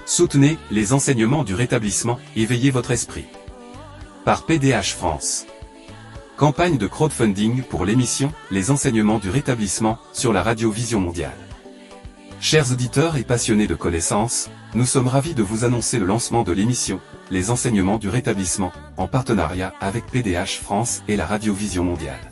Soutenez les enseignements du rétablissement, éveillez votre esprit. Par PDH France. Campagne de crowdfunding pour l'émission Les enseignements du rétablissement sur la Radio Vision Mondiale. Chers auditeurs et passionnés de connaissances, nous sommes ravis de vous annoncer le lancement de l'émission Les enseignements du rétablissement, en partenariat avec PDH France et la Radio Vision Mondiale.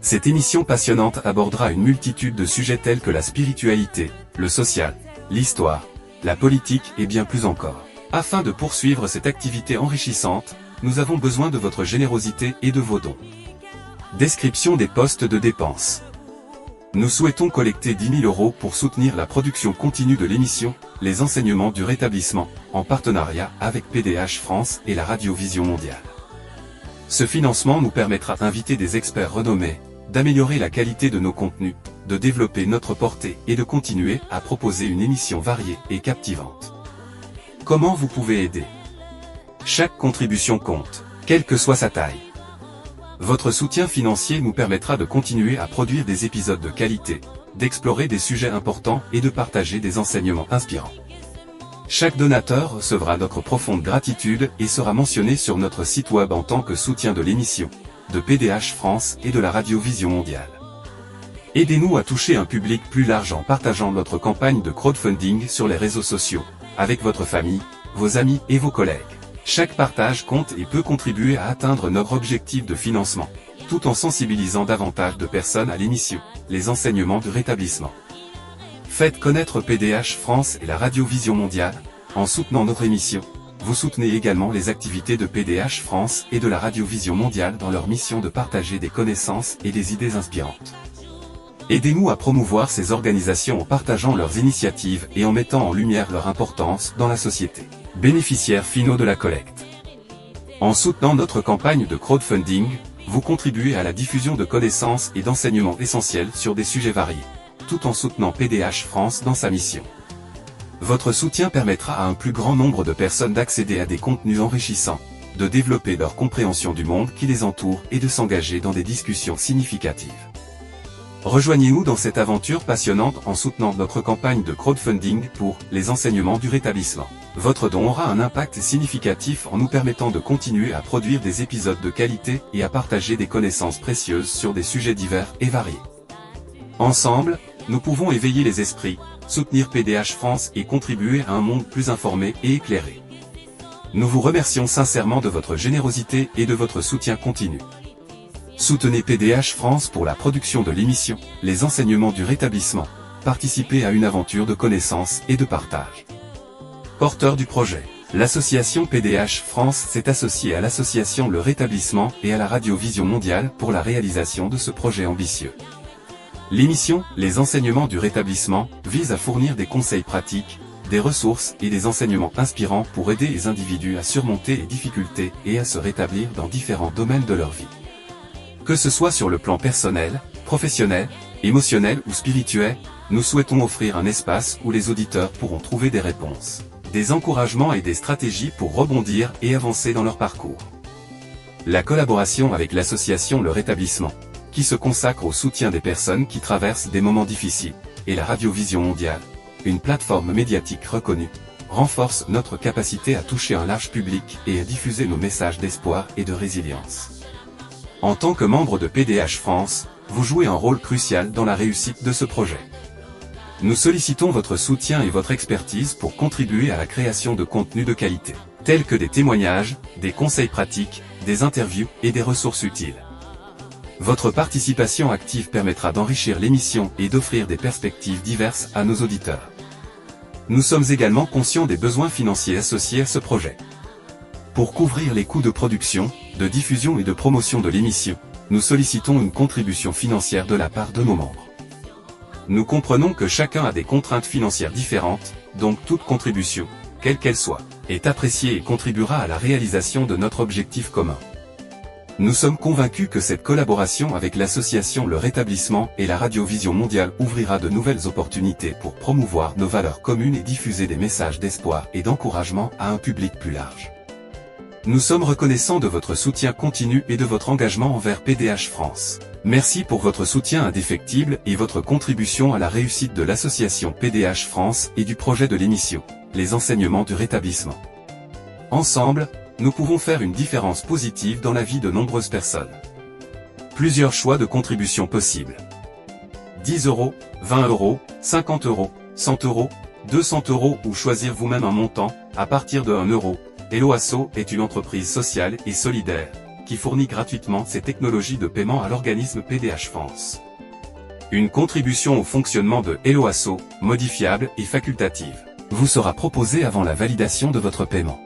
Cette émission passionnante abordera une multitude de sujets tels que la spiritualité, le social, l'histoire, la politique et bien plus encore. Afin de poursuivre cette activité enrichissante, nous avons besoin de votre générosité et de vos dons. Description des postes de dépenses. Nous souhaitons collecter 10 000 € pour soutenir la production continue de l'émission Les enseignements du rétablissement, en partenariat avec PDH France et la Radio Vision Mondiale. Ce financement nous permettra d'inviter des experts renommés, d'améliorer la qualité de nos contenus, de développer notre portée et de continuer à proposer une émission variée et captivante. Comment vous pouvez aider? Chaque contribution compte, quelle que soit sa taille. Votre soutien financier nous permettra de continuer à produire des épisodes de qualité, d'explorer des sujets importants et de partager des enseignements inspirants. Chaque donateur recevra notre profonde gratitude et sera mentionné sur notre site web en tant que soutien de l'émission, de PDH France et de la Radio Vision Mondiale. Aidez-nous à toucher un public plus large en partageant notre campagne de crowdfunding sur les réseaux sociaux, avec votre famille, vos amis et vos collègues. Chaque partage compte et peut contribuer à atteindre notre objectif de financement, tout en sensibilisant davantage de personnes à l'émission, Les enseignements du rétablissement. Faites connaître PDH France et la Radio Vision Mondiale. En soutenant notre émission, vous soutenez également les activités de PDH France et de la Radio Vision Mondiale dans leur mission de partager des connaissances et des idées inspirantes. Aidez-nous à promouvoir ces organisations en partageant leurs initiatives et en mettant en lumière leur importance dans la société. Bénéficiaires finaux de la collecte. En soutenant notre campagne de crowdfunding, vous contribuez à la diffusion de connaissances et d'enseignements essentiels sur des sujets variés, tout en soutenant PDH France dans sa mission. Votre soutien permettra à un plus grand nombre de personnes d'accéder à des contenus enrichissants, de développer leur compréhension du monde qui les entoure et de s'engager dans des discussions significatives. Rejoignez-nous dans cette aventure passionnante en soutenant notre campagne de crowdfunding pour les enseignements du rétablissement. Votre don aura un impact significatif en nous permettant de continuer à produire des épisodes de qualité et à partager des connaissances précieuses sur des sujets divers et variés. Ensemble, nous pouvons éveiller les esprits, soutenir PDH France et contribuer à un monde plus informé et éclairé. Nous vous remercions sincèrement de votre générosité et de votre soutien continu. Soutenez PDH France pour la production de l'émission Les enseignements du rétablissement. Participez à une aventure de connaissances et de partage. Porteur du projet, l'association PDH France s'est associée à l'association Le Rétablissement et à la Radio Vision Mondiale pour la réalisation de ce projet ambitieux. L'émission Les enseignements du rétablissement vise à fournir des conseils pratiques, des ressources et des enseignements inspirants pour aider les individus à surmonter les difficultés et à se rétablir dans différents domaines de leur vie. Que ce soit sur le plan personnel, professionnel, émotionnel ou spirituel, nous souhaitons offrir un espace où les auditeurs pourront trouver des réponses, des encouragements et des stratégies pour rebondir et avancer dans leur parcours. La collaboration avec l'association Le Rétablissement, qui se consacre au soutien des personnes qui traversent des moments difficiles, et la Radio Vision Mondiale, une plateforme médiatique reconnue, renforce notre capacité à toucher un large public et à diffuser nos messages d'espoir et de résilience. En tant que membre de PDH France, vous jouez un rôle crucial dans la réussite de ce projet. Nous sollicitons votre soutien et votre expertise pour contribuer à la création de contenus de qualité, tels que des témoignages, des conseils pratiques, des interviews et des ressources utiles. Votre participation active permettra d'enrichir l'émission et d'offrir des perspectives diverses à nos auditeurs. Nous sommes également conscients des besoins financiers associés à ce projet. Pour couvrir les coûts de production, de diffusion et de promotion de l'émission, nous sollicitons une contribution financière de la part de nos membres. Nous comprenons que chacun a des contraintes financières différentes, donc toute contribution, quelle qu'elle soit, est appréciée et contribuera à la réalisation de notre objectif commun. Nous sommes convaincus que cette collaboration avec l'association Le Rétablissement et la Radio Vision Mondiale ouvrira de nouvelles opportunités pour promouvoir nos valeurs communes et diffuser des messages d'espoir et d'encouragement à un public plus large. Nous sommes reconnaissants de votre soutien continu et de votre engagement envers PDH France. Merci pour votre soutien indéfectible et votre contribution à la réussite de l'association PDH France et du projet de l'émission les enseignements du rétablissement. Ensemble, nous pouvons faire une différence positive dans la vie de nombreuses personnes. Plusieurs choix de contribution possibles. 10 €, 20 €, 50 €, 100 €, 200 € ou choisir vous-même un montant, à partir de 1 €. Hello Asso est une entreprise sociale et solidaire, qui fournit gratuitement ses technologies de paiement à l'organisme PDH France. Une contribution au fonctionnement de Hello Asso, modifiable et facultative, vous sera proposée avant la validation de votre paiement.